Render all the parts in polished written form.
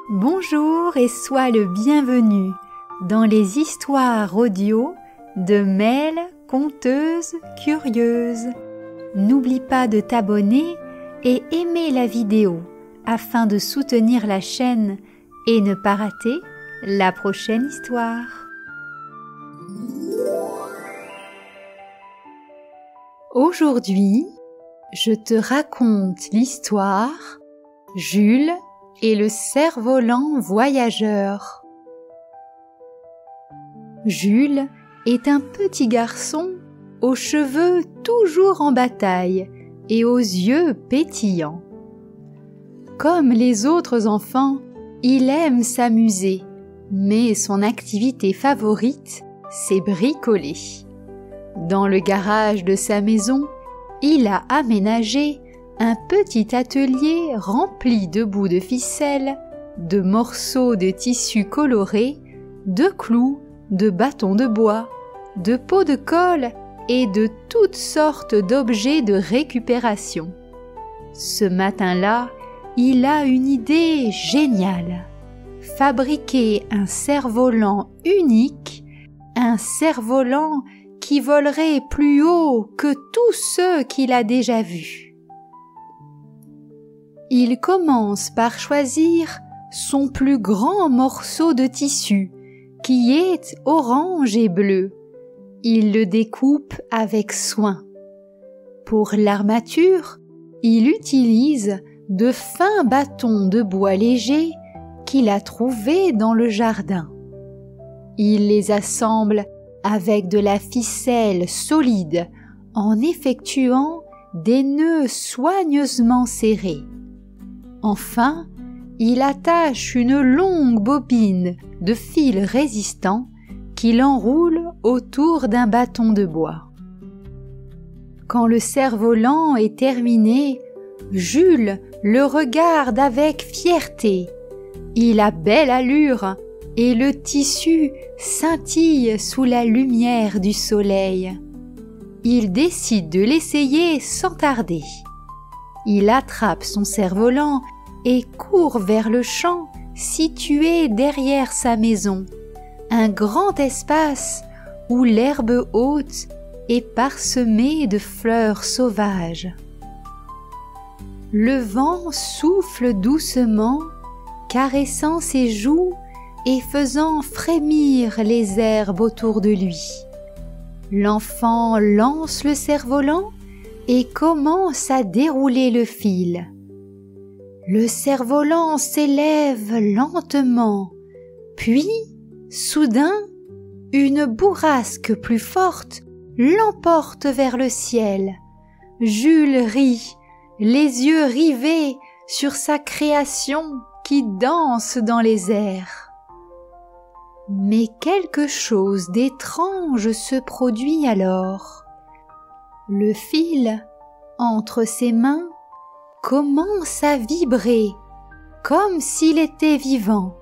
Bonjour et sois le bienvenu dans les histoires audio de Mel, conteuse curieuse. N'oublie pas de t'abonner et aimer la vidéo afin de soutenir la chaîne et ne pas rater la prochaine histoire. Aujourd'hui, je te raconte l'histoire Jules et le cerf-volant voyageur. Jules est un petit garçon aux cheveux toujours en bataille et aux yeux pétillants. Comme les autres enfants, il aime s'amuser, mais son activité favorite, c'est bricoler. Dans le garage de sa maison, il a aménagé un petit atelier rempli de bouts de ficelle, de morceaux de tissu colorés, de clous, de bâtons de bois, de pots de colle et de toutes sortes d'objets de récupération. Ce matin-là, il a une idée géniale. Fabriquer un cerf-volant unique, un cerf-volant qui volerait plus haut que tous ceux qu'il a déjà vus. Il commence par choisir son plus grand morceau de tissu, qui est orange et bleu. Il le découpe avec soin. Pour l'armature, il utilise de fins bâtons de bois léger qu'il a trouvés dans le jardin. Il les assemble avec de la ficelle solide en effectuant des nœuds soigneusement serrés. Enfin, il attache une longue bobine de fil résistant qu'il enroule autour d'un bâton de bois. Quand le cerf-volant est terminé, Jules le regarde avec fierté. Il a belle allure et le tissu scintille sous la lumière du soleil. Il décide de l'essayer sans tarder. Il attrape son cerf-volant et court vers le champ situé derrière sa maison, un grand espace où l'herbe haute est parsemée de fleurs sauvages. Le vent souffle doucement, caressant ses joues et faisant frémir les herbes autour de lui. L'enfant lance le cerf-volant et commence à dérouler le fil. Le cerf-volant s'élève lentement, puis, soudain, une bourrasque plus forte l'emporte vers le ciel. Jules rit, les yeux rivés sur sa création qui danse dans les airs. Mais quelque chose d'étrange se produit alors. Le fil, entre ses mains, commence à vibrer, comme s'il était vivant,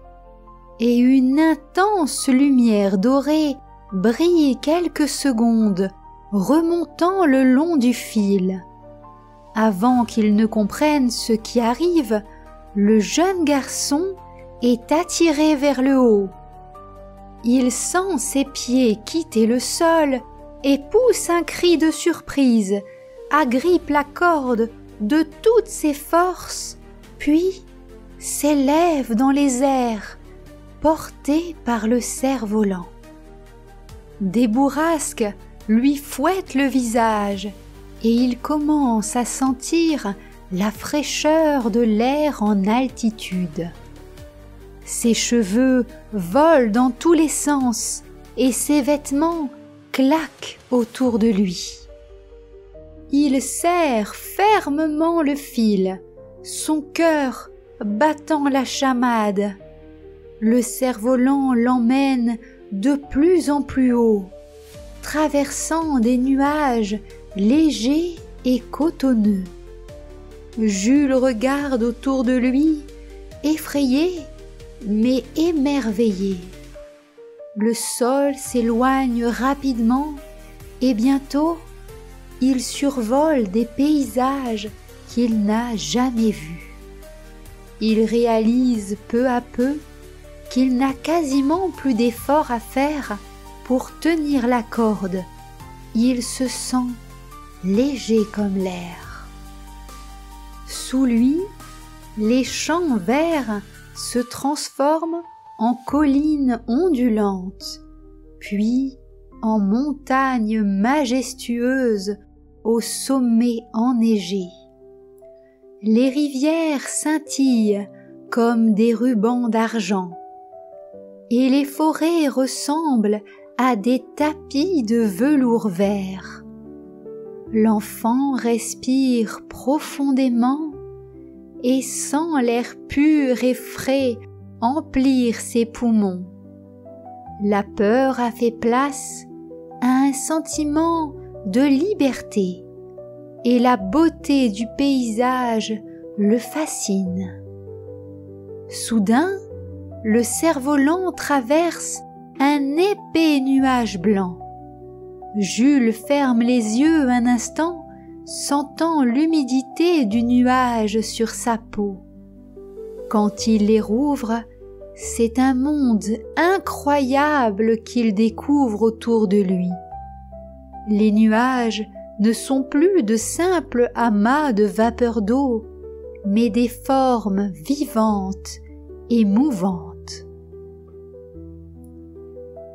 et une intense lumière dorée brille quelques secondes, remontant le long du fil. Avant qu'il ne comprenne ce qui arrive, le jeune garçon est attiré vers le haut. Il sent ses pieds quitter le sol et pousse un cri de surprise, agrippe la corde de toutes ses forces, puis s'élève dans les airs, porté par le cerf-volant. Des bourrasques lui fouettent le visage et il commence à sentir la fraîcheur de l'air en altitude. Ses cheveux volent dans tous les sens et ses vêtements claquent autour de lui. Il serre fermement le fil, son cœur battant la chamade. Le cerf-volant l'emmène de plus en plus haut, traversant des nuages légers et cotonneux. Jules regarde autour de lui, effrayé mais émerveillé. Le sol s'éloigne rapidement et bientôt il survole des paysages qu'il n'a jamais vus. il réalise peu à peu qu'il n'a quasiment plus d'effort à faire pour tenir la corde. Il se sent léger comme l'air. Sous lui, les champs verts se transforment en collines ondulantes, puis en montagnes majestueuses au sommet enneigé. Les rivières scintillent comme des rubans d'argent, et les forêts ressemblent à des tapis de velours vert. L'enfant respire profondément et sent l'air pur et frais emplir ses poumons. La peur a fait place à un sentiment de liberté et la beauté du paysage le fascine. Soudain, le cerf-volant traverse un épais nuage blanc. Jules ferme les yeux un instant, sentant l'humidité du nuage sur sa peau. Quand il les rouvre, c'est un monde incroyable qu'il découvre autour de lui. Les nuages ne sont plus de simples amas de vapeur d'eau, mais des formes vivantes et mouvantes.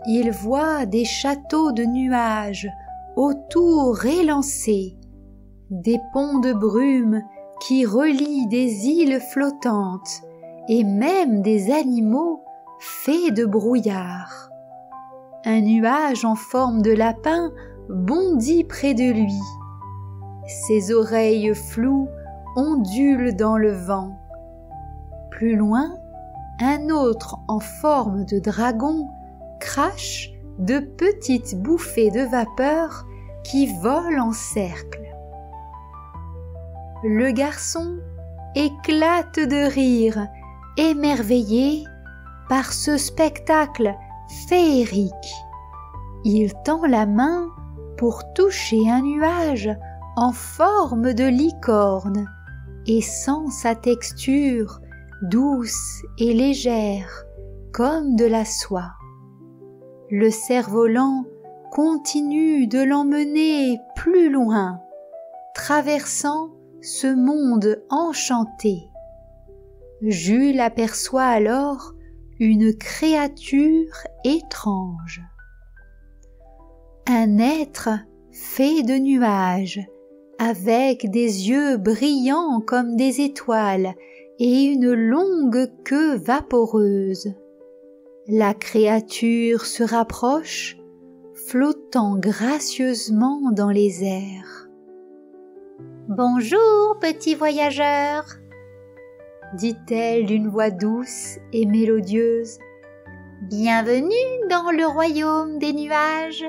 Il voit des châteaux de nuages autour élancés, des ponts de brume qui relient des îles flottantes et même des animaux faits de brouillard. Un nuage en forme de lapin bondit près de lui. Ses oreilles floues ondulent dans le vent. Plus loin, un autre en forme de dragon crache de petites bouffées de vapeur qui volent en cercle. Le garçon éclate de rire, émerveillé par ce spectacle féerique. Il tend la main pour toucher un nuage en forme de licorne et sent sa texture douce et légère comme de la soie. Le cerf-volant continue de l'emmener plus loin, traversant ce monde enchanté. Jules aperçoit alors une créature étrange. Un être fait de nuages, avec des yeux brillants comme des étoiles et une longue queue vaporeuse. La créature se rapproche, flottant gracieusement dans les airs. « Bonjour, petit voyageur !» dit-elle d'une voix douce et mélodieuse. « Bienvenue dans le royaume des nuages !»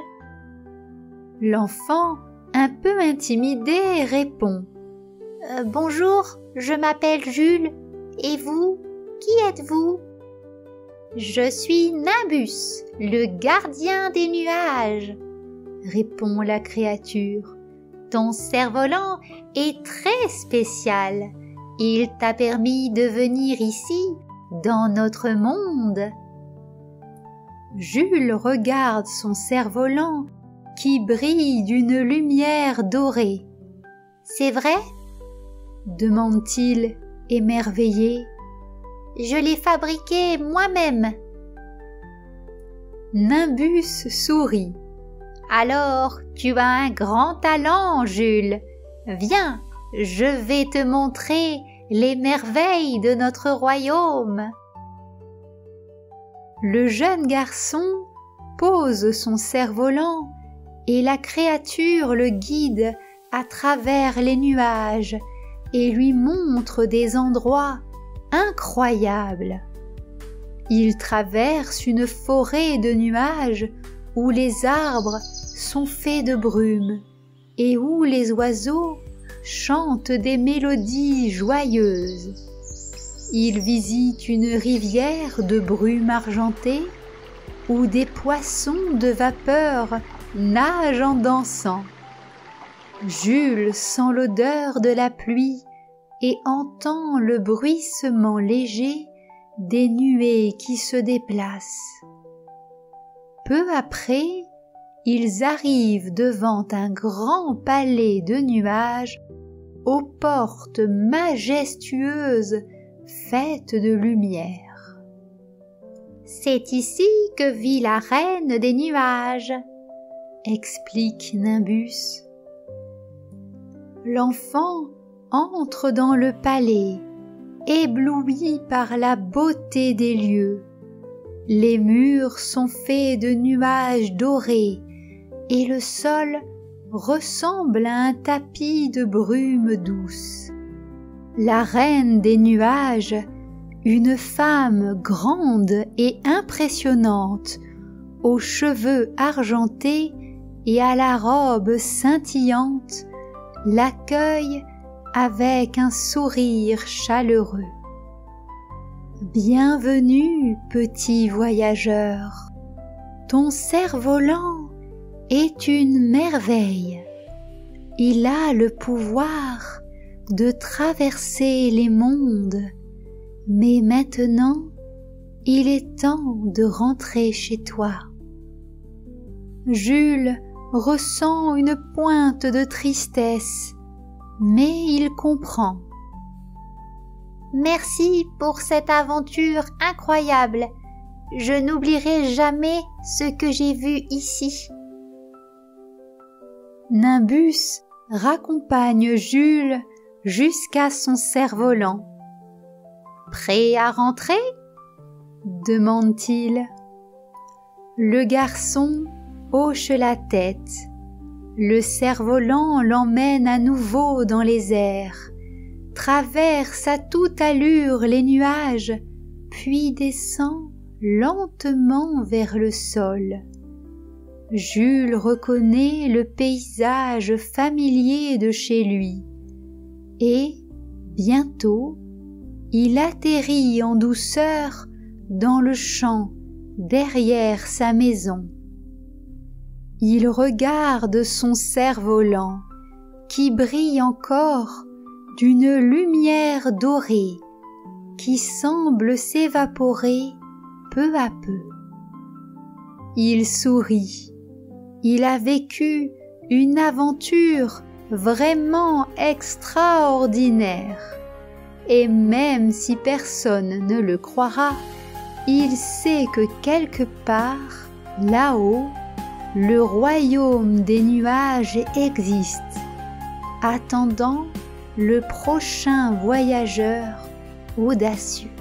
L'enfant, un peu intimidé, répond « Bonjour, je m'appelle Jules, et vous, qui êtes-vous » « Je suis Nimbus, le gardien des nuages » répond la créature. « Ton cerf-volant est très spécial. Il t'a permis de venir ici, dans notre monde. » Jules regarde son cerf-volant qui brille d'une lumière dorée. « C'est vrai ?» demande-t-il, émerveillé. « Je l'ai fabriqué moi-même. » Nimbus sourit. « Alors, tu as un grand talent, Jules. Viens, je vais te montrer les merveilles de notre royaume. » Le jeune garçon pose son cerf-volant et la créature le guide à travers les nuages et lui montre des endroits incroyables. Il traverse une forêt de nuages où les arbres sont faits de brume et où les oiseaux chantent des mélodies joyeuses. Il visite une rivière de brume argentée où des poissons de vapeur nagent en dansant. Jules sent l'odeur de la pluie et entend le bruissement léger des nuées qui se déplacent. Peu après, ils arrivent devant un grand palais de nuages aux portes majestueuses faites de lumière. « C'est ici que vit la reine des nuages », explique Nimbus. L'enfant entre dans le palais, ébloui par la beauté des lieux. Les murs sont faits de nuages dorés et le sol ressemble à un tapis de brume douce. La reine des nuages, une femme grande et impressionnante, aux cheveux argentés et à la robe scintillante, l'accueille avec un sourire chaleureux. « Bienvenue, petit voyageur. Ton cerf-volant est une merveille. Il a le pouvoir de traverser les mondes, mais maintenant, il est temps de rentrer chez toi. » Jules ressent une pointe de tristesse, mais il comprend. « Merci pour cette aventure incroyable. Je n'oublierai jamais ce que j'ai vu ici. » Nimbus raccompagne Jules jusqu'à son cerf-volant. « Prêt à rentrer ?» demande-t-il. Le garçon hoche la tête. Le cerf-volant l'emmène à nouveau dans les airs, traverse à toute allure les nuages, puis descend lentement vers le sol. Jules reconnaît le paysage familier de chez lui et, bientôt, il atterrit en douceur dans le champ derrière sa maison. Il regarde son cerf-volant qui brille encore d'une lumière dorée qui semble s'évaporer peu à peu. Il sourit. Il a vécu une aventure vraiment extraordinaire. Et même si personne ne le croira, il sait que quelque part, là-haut, le royaume des nuages existe, attendant le prochain voyageur audacieux.